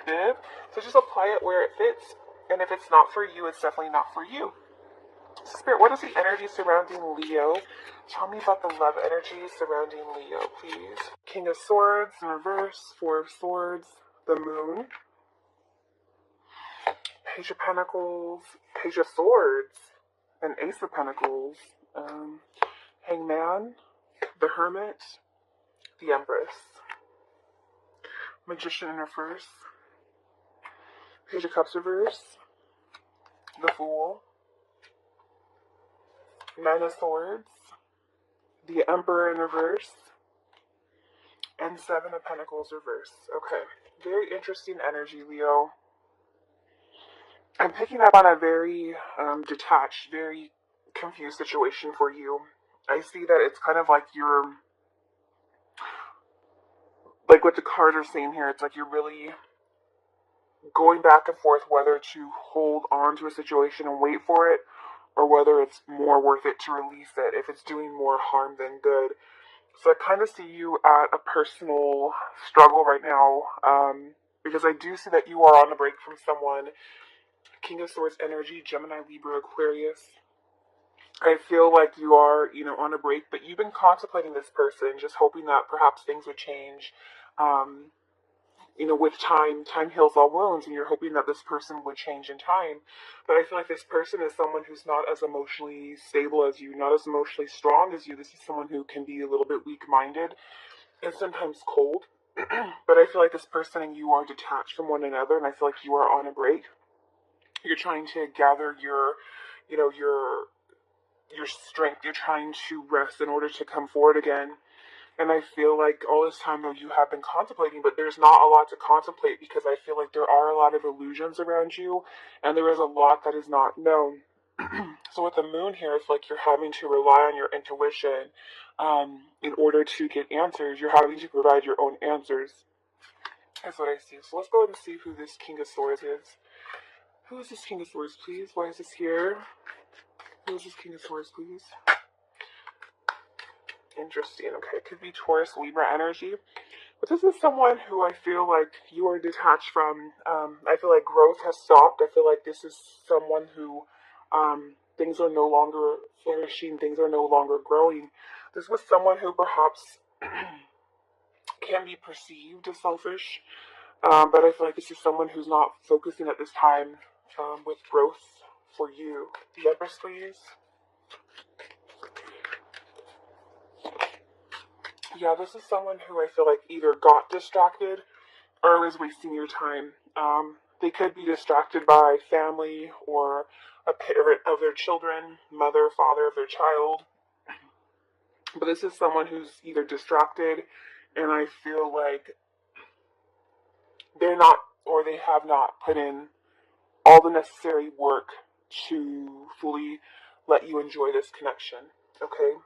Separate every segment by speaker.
Speaker 1: perspective. So just apply it where it fits. And if it's not for you, it's definitely not for you. So Spirit, what is the energy surrounding Leo? Tell me about the love energy surrounding Leo, please. King of Swords in reverse, Four of Swords, the Moon, Page of Pentacles, Page of Swords, and Ace of Pentacles, Hangman, the Hermit, the Empress, Magician in reverse, Page of Cups reverse, the Fool, Nine of Swords, the Emperor in reverse, and Seven of Pentacles reverse. Okay, very interesting energy, Leo. I'm picking up on a very detached, very confused situation for you. I see that it's kind of like you're, like what the cards are saying here, it's like you're really going back and forth whether to hold on to a situation and wait for it, or whether it's more worth it to release it if it's doing more harm than good. So I kind of see you at a personal struggle right now, because I do see that you are on a break from someone. King of Swords energy, Gemini, Libra, Aquarius. I feel like you are, on a break, but you've been contemplating this person, just hoping that perhaps things would change. Um, with time heals all wounds, and you're hoping that this person would change in time. But I feel like this person is someone who's not as emotionally stable as you, not as emotionally strong as you. This is someone who can be a little bit weak-minded and sometimes cold. But I feel like this person and you are detached from one another, and I feel like you are on a break. You're trying to gather your strength. You're trying to rest in order to come forward again. And I feel like all this time, though, you have been contemplating, but there's not a lot to contemplate because I feel like there are a lot of illusions around you, and there is a lot that is not known. So with the moon here, it's like you're having to rely on your intuition in order to get answers. You're having to provide your own answers. That's what I see. So let's go ahead and see who this King of Swords is. Who is this King of Swords, please? Why is this here? Who is this King of Swords, please? Interesting. Okay, it could be Taurus, Libra energy. But this is someone who I feel like you are detached from. I feel like growth has stopped. I feel like this is someone who things are no longer flourishing, things are no longer growing. This was someone who perhaps can be perceived as selfish, but I feel like this is someone who's not focusing at this time with growth for you. The Empress, please. Yeah, this is someone who I feel like either got distracted or was wasting your time. They could be distracted by family or a parent of their children, mother, father of their child. But this is someone who's either distracted, and I feel like they're not, or they have not put in all the necessary work to fully let you enjoy this connection. Okay?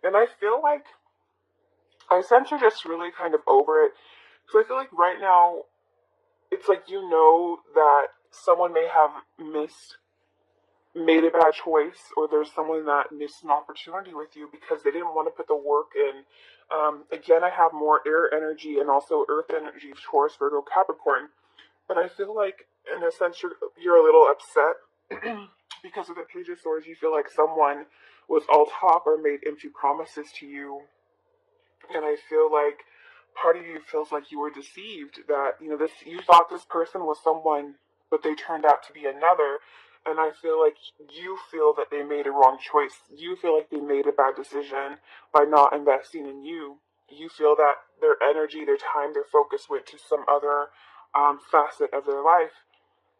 Speaker 1: And I feel like I sense you're just really kind of over it. So I feel like right now, it's like that someone may have made a bad choice, or there's someone that missed an opportunity with you because they didn't want to put the work in. Again, I have more air energy and also earth energy, Taurus, Virgo, Capricorn. But I feel like, in a sense, you're a little upset because of the Page of Swords. You feel like someone was all talk or made empty promises to you, and I feel like part of you feels like you were deceived, that you thought this person was someone, but they turned out to be another. And I feel like you feel that they made a wrong choice. You feel like they made a bad decision by not investing in you. You feel that their energy, their time, their focus went to some other facet of their life.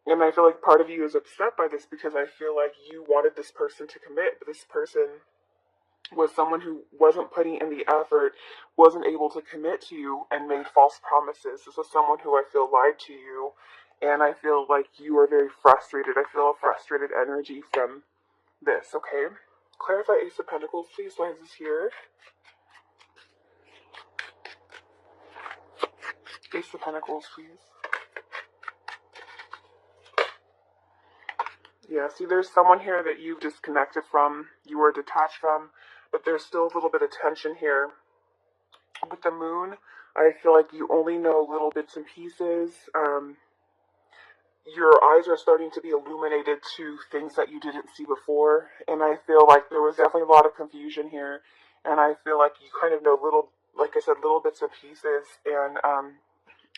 Speaker 1: And I feel like part of you is upset by this because I feel like you wanted this person to commit, but this person was someone who wasn't putting in the effort, wasn't able to commit to you, and made false promises. This was someone who I feel lied to you, and I feel like you are very frustrated. I feel a frustrated energy from this, okay? Clarify Ace of Pentacles, please. Why is this here? Ace of Pentacles, please. Yeah, see, there's someone here that you've disconnected from, you were detached from, but there's still a little bit of tension here. With the moon, I feel like you only know little bits and pieces. your eyes are starting to be illuminated to things that you didn't see before. And I feel like there was definitely a lot of confusion here. And I feel like you kind of know little, like I said, little bits and pieces. And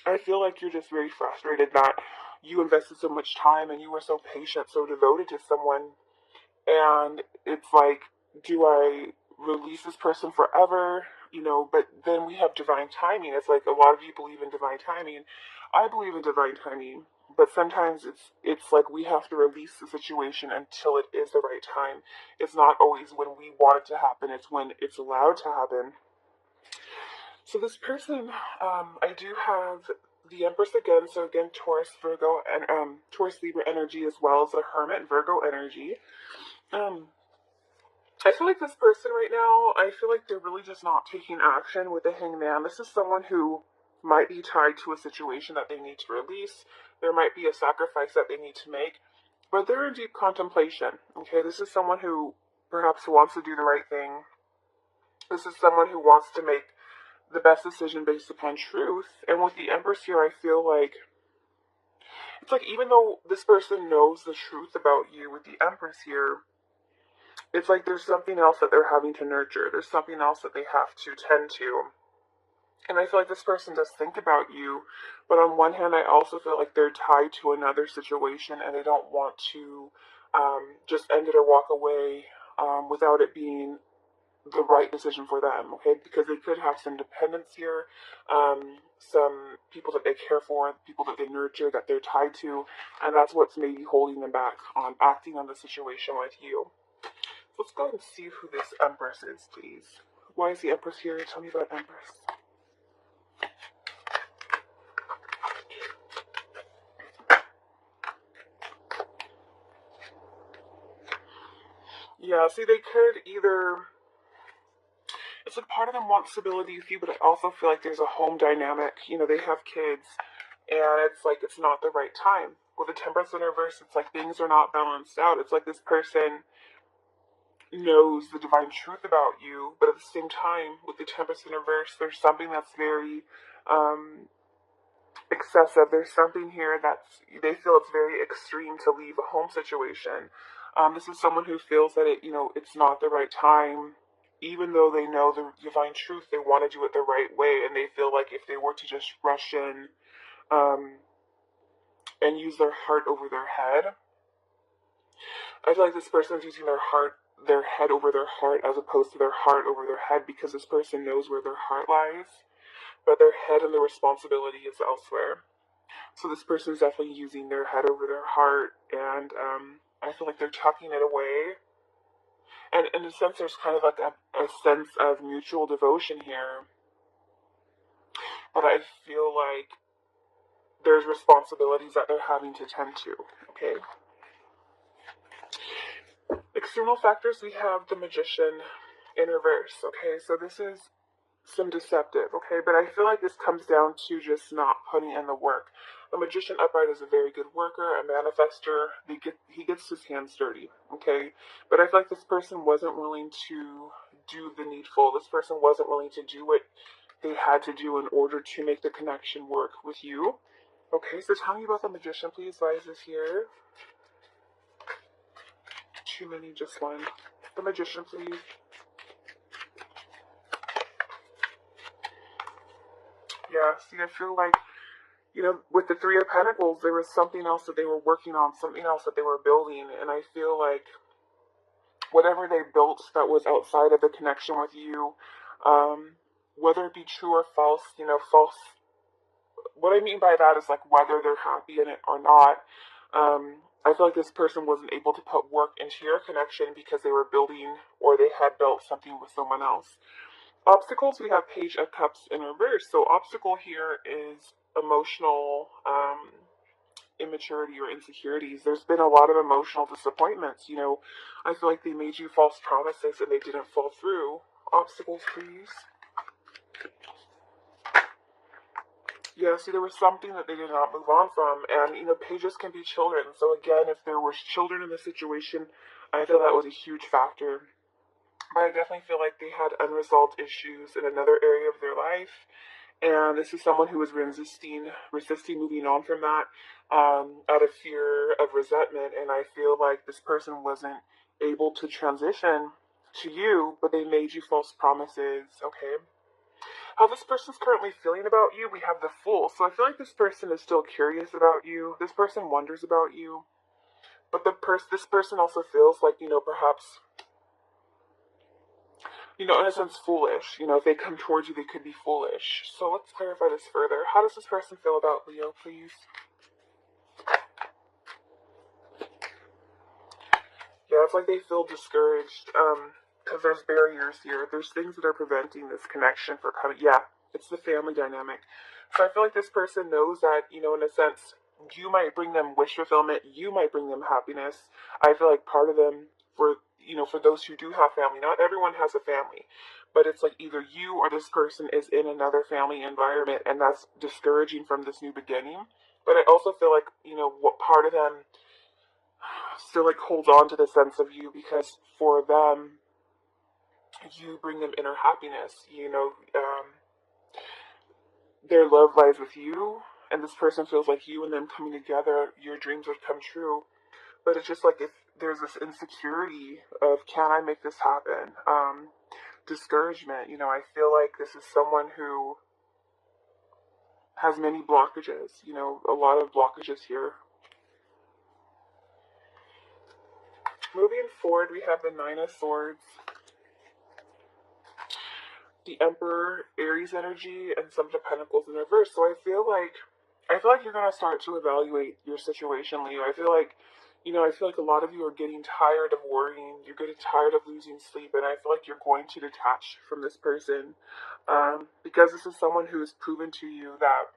Speaker 1: I feel like you're just very frustrated that you invested so much time and you were so patient, so devoted to someone. And it's like, do I release this person forever? But then we have divine timing. It's like a lot of you believe in divine timing. I believe in divine timing, but sometimes it's like we have to release the situation until it is the right time. It's not always when we want it to happen. It's when it's allowed to happen. So this person, I do have the Empress again. So again, Taurus, Virgo, and Taurus, Libra energy, as well as the Hermit, Virgo energy. Um, I feel like this person right now, I feel like they're really just not taking action with the Hangman. This is someone who might be tied to a situation that they need to release. There might be a sacrifice that they need to make, but they're in deep contemplation. Okay, this is someone who perhaps wants to do the right thing. This is someone who wants to make the best decision based upon truth. And with the Empress here, I feel like it's like even though this person knows the truth about you, with the Empress here, it's like there's something else that they're having to nurture. There's something else that they have to tend to. And I feel like this person does think about you, but on one hand, I also feel like they're tied to another situation and they don't want to just end it or walk away without it being the right decision for them, okay? Because they could have some dependents here, some people that they care for, people that they nurture, that they're tied to, and that's what's maybe holding them back on acting on the situation with you. Let's go and see who this Empress is, please. Why is the Empress here? Tell me about Empress. Yeah, see, they could either... It's like part of them wants stability with you, but I also feel like there's a home dynamic. They have kids, and it's like it's not the right time. With the Temperance in reverse, it's like things are not balanced out. It's like this person knows the divine truth about you, but at the same time, with the Temperance in reverse, there's something that's very excessive. There's something here that's they feel it's very extreme to leave a home situation. This is someone who feels that it's not the right time, even though they know the divine truth. They want to do it the right way, and they feel like if they were to just rush in and use their heart over their head, I feel like this person is using their head over their heart, as opposed to their heart over their head, because this person knows where their heart lies, but their head and the responsibility is elsewhere. So this person's definitely using their head over their heart, and I feel like they're tucking it away. And in a sense, there's kind of like a sense of mutual devotion here, but I feel like there's responsibilities that they're having to tend to, okay? External factors, we have the Magician in reverse, okay? So this is some deceptive, okay? But I feel like this comes down to just not putting in the work. The Magician upright is a very good worker, a manifester. He gets his hands dirty, okay? But I feel like this person wasn't willing to do the needful. This person wasn't willing to do what they had to do in order to make the connection work with you. Okay, so tell me about the Magician, please. Why is this here? Too many, just one. The Magician, please. Yeah, see, I feel like, with the Three of Pentacles, there was something else that they were working on, something else that they were building, and I feel like whatever they built that was outside of the connection with you, whether it be true or false, false. What I mean by that is like whether they're happy in it or not. I feel like this person wasn't able to put work into your connection because they were building or they had built something with someone else. Obstacles, we have Page of Cups in reverse. So obstacle here is emotional immaturity or insecurities. There's been a lot of emotional disappointments. I feel like they made you false promises and they didn't fall through. Obstacles, please. Yeah, see, there was something that they did not move on from. And, pages can be children. So again, if there were children in the situation, I feel that was a huge factor. But I definitely feel like they had unresolved issues in another area of their life. And this is someone who is resisting moving on from that, out of fear of resentment. And I feel like this person wasn't able to transition to you, but they made you false promises. Okay. How this person's currently feeling about you, we have the Fool. So I feel like this person is still curious about you. This person wonders about you. But this person also feels like, perhaps, in a sense, foolish. If they come towards you, they could be foolish. So let's clarify this further. How does this person feel about Leo, please? Yeah, it's like they feel discouraged, because there's barriers here. There's things that are preventing this connection for coming. Yeah, it's the family dynamic. So I feel like this person knows that, in a sense, you might bring them wish fulfillment, you might bring them happiness. I feel like part of them, for those who do have family, not everyone has a family, but it's like either you or this person is in another family environment, and that's discouraging from this new beginning. But I also feel like, what part of them still like holds on to the sense of you, because for them, you bring them inner happiness. Their love lies with you, and this person feels like you and them coming together, your dreams would come true. But it's just like if there's this insecurity of, can I make this happen? Discouragement. I feel like this is someone who has many blockages. A lot of blockages here. Moving forward, we have the Nine of Swords, the Emperor, Aries energy, and some of Pentacles in reverse. So I feel like you're gonna start to evaluate your situation, Leo. I feel like a lot of you are getting tired of worrying. You're getting tired of losing sleep, and I feel like you're going to detach from this person, because this is someone who has proven to you that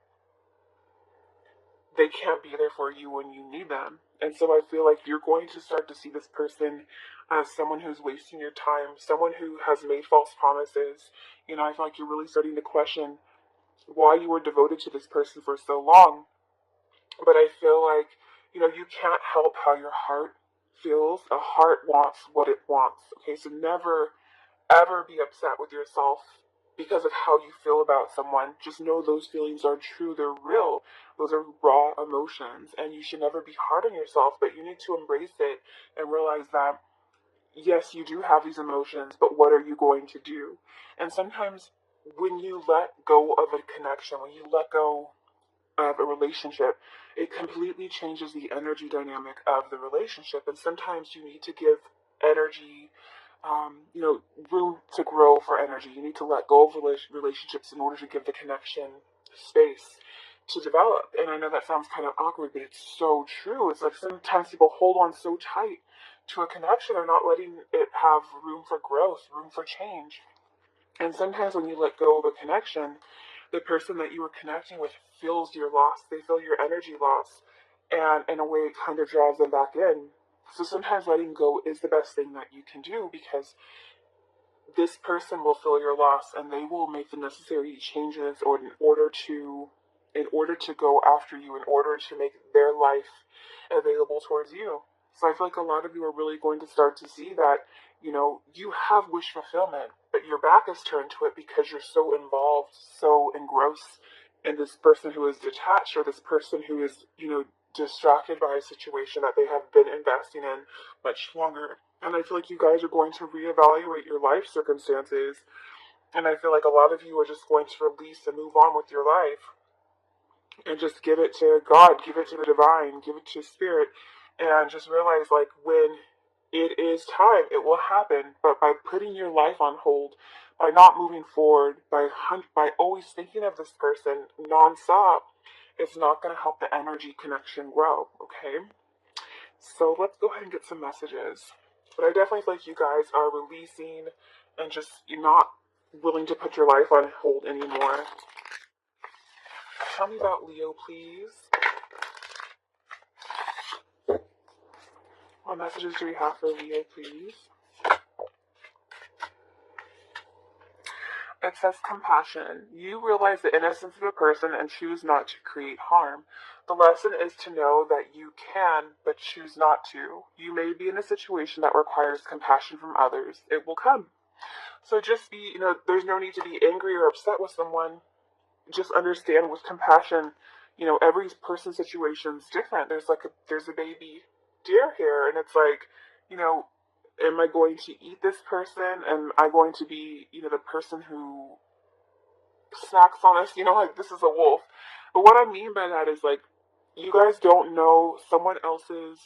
Speaker 1: they can't be there for you when you need them. And so I feel like you're going to start to see this person as someone who's wasting your time, someone who has made false promises. I feel like you're really starting to question why you were devoted to this person for so long. But I feel like, you can't help how your heart feels. A heart wants what it wants. Okay, so never, ever be upset with yourself because of how you feel about someone. Just know those feelings are true, they're real. Those are raw emotions, and you should never be hard on yourself, but you need to embrace it and realize that, yes, you do have these emotions, but what are you going to do? And sometimes when you let go of a connection, when you let go of a relationship, it completely changes the energy dynamic of the relationship. And sometimes you need to give energy, room to grow for energy. You need to let go of relationships in order to give the connection space to develop. And I know that sounds kind of awkward, but it's so true. It's like sometimes people hold on so tight to a connection, they're not letting it have room for growth, room for change. And sometimes when you let go of a connection, the person that you were connecting with feels your loss. They feel your energy loss. And in a way, it kind of draws them back in. So sometimes letting go is the best thing that you can do, because this person will feel your loss and they will make the necessary changes or in order to go after you, in order to make their life available towards you. So I feel like a lot of you are really going to start to see that, you have wish fulfillment, but your back is turned to it because you're so involved, so engrossed in this person who is detached, or this person who is, distracted by a situation that they have been investing in much longer. And I feel like you guys are going to reevaluate your life circumstances. And I feel like a lot of you are just going to release and move on with your life and just give it to God, give it to the divine, give it to spirit, and just realize, like, when it is time, it will happen. But by putting your life on hold, by not moving forward, by always thinking of this person nonstop, it's not going to help the energy connection grow. Okay, so let's go ahead and get some messages. But I definitely feel like you guys are releasing and just, you're not willing to put your life on hold anymore. Tell me about Leo, please. What messages do we have for Leo, please? It says compassion. You realize the innocence of a person and choose not to create harm. The lesson is to know that you can, but choose not to. You may be in a situation that requires compassion from others. It will come. So just be, there's no need to be angry or upset with someone. just understand with compassion, every person's situation is different. There's a baby deer here, and it's like, you know, am I going to eat this person? Am I going to be, the person who snacks on us? Like this is a wolf. But what I mean by that is like, you guys don't know someone else's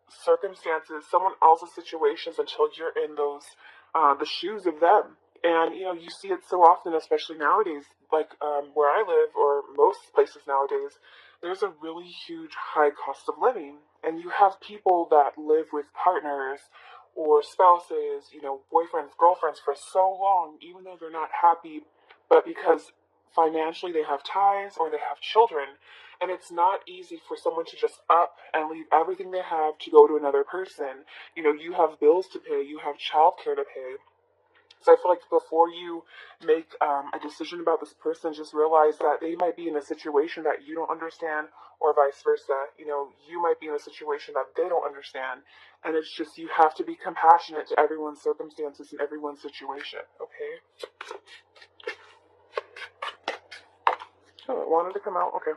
Speaker 1: circumstances, someone else's situations until you're in the shoes of them. And you see it so often, especially nowadays, like where I live or most places nowadays. There's a really huge high cost of living, and you have people that live with partners or spouses, boyfriends, girlfriends for so long, even though they're not happy, but because financially they have ties or they have children. And it's not easy for someone to just up and leave everything they have to go to another person. You have bills to pay, you have childcare to pay. So I feel like before you make a decision about this person, just realize that they might be in a situation that you don't understand, or vice versa. You might be in a situation that they don't understand. And it's just, you have to be compassionate to everyone's circumstances and everyone's situation, okay? Oh, it wanted to come out? Okay.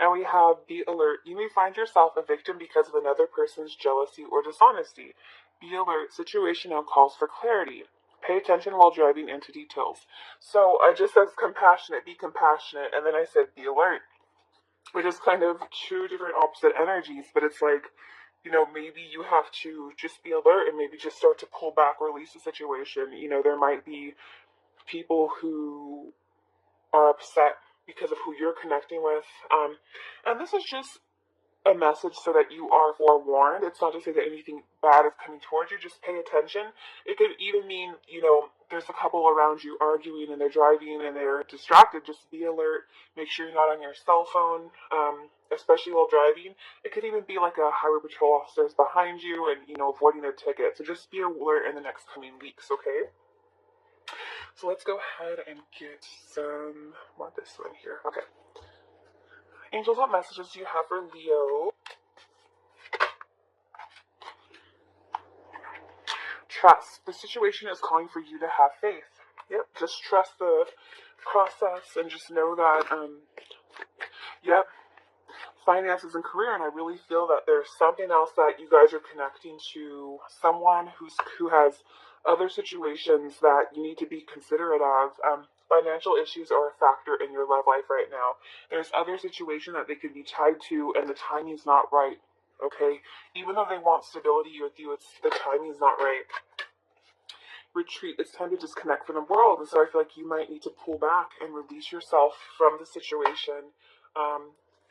Speaker 1: And we have be alert. You may find yourself a victim because of another person's jealousy or dishonesty. Be alert. Situation now calls for clarity. Pay attention while driving into details. So I just said compassionate, be compassionate, and then I said be alert, which is kind of two different opposite energies, but it's like, maybe you have to just be alert and maybe just start to pull back, release the situation. There might be people who are upset because of who you're connecting with. And this is just a message so that you are forewarned. It's not to say that anything bad is coming towards you. Just pay attention. It could even mean, there's a couple around you arguing and they're driving and they're distracted. Just be alert. Make sure you're not on your cell phone, especially while driving. It could even be like a highway patrol officer's behind you and, avoiding a ticket. So just be alert in the next coming weeks, okay? So let's go ahead and get some, want this one here. Okay. Angels, what messages do you have for Leo? Trust. The situation is calling for you to have faith. Yep, just trust the process and just know that, yep, finances and career. And I really feel that there's something else that you guys are connecting to, someone who has other situations that you need to be considerate of. Financial issues are a factor in your love life right now. There's other situations that they could be tied to, and the timing's not right, okay? Even though they want stability with you, the timing's not right. Retreat. It's time to disconnect from the world, and so I feel like you might need to pull back and release yourself from the situation,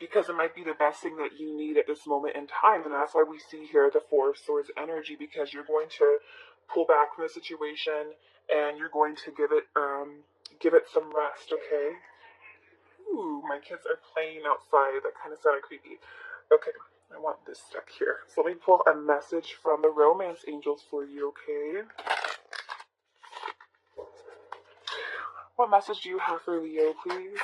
Speaker 1: because it might be the best thing that you need at this moment in time, and that's why we see here the Four of Swords energy, because you're going to pull back from the situation, and you're going to give it some rest, okay? Ooh, my kids are playing outside. That kind of sounded creepy. Okay, I want this deck here. So let me pull a message from the romance angels for you, okay? What message do you have for Leo, please?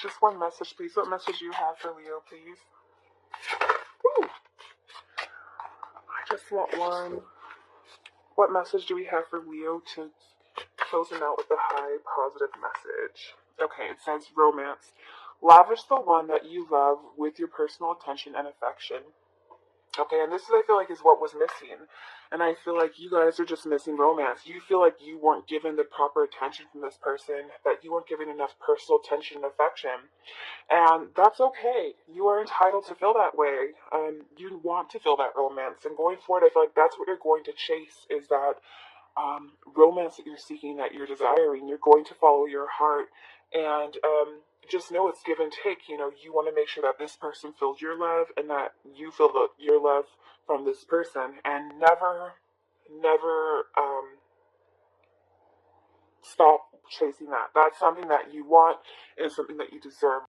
Speaker 1: Just one message, please. What message do you have for Leo, please? Ooh. I just want one. What message do we have for Leo to close him out with a high positive message? Okay, it says romance. Lavish the one that you love with your personal attention and affection. Okay, and this is, I feel like, is what was missing. And I feel like you guys are just missing romance. You feel like you weren't given the proper attention from this person, that you weren't given enough personal attention and affection. And that's okay. You are entitled to feel that way. You want to feel that romance. And going forward, I feel like that's what you're going to chase, is that romance that you're seeking, that you're desiring. You're going to follow your heart. And just know it's give and take. You want to make sure that this person feels your love and that you feel your love from this person. And never stop chasing that. That's something that you want and something that you deserve.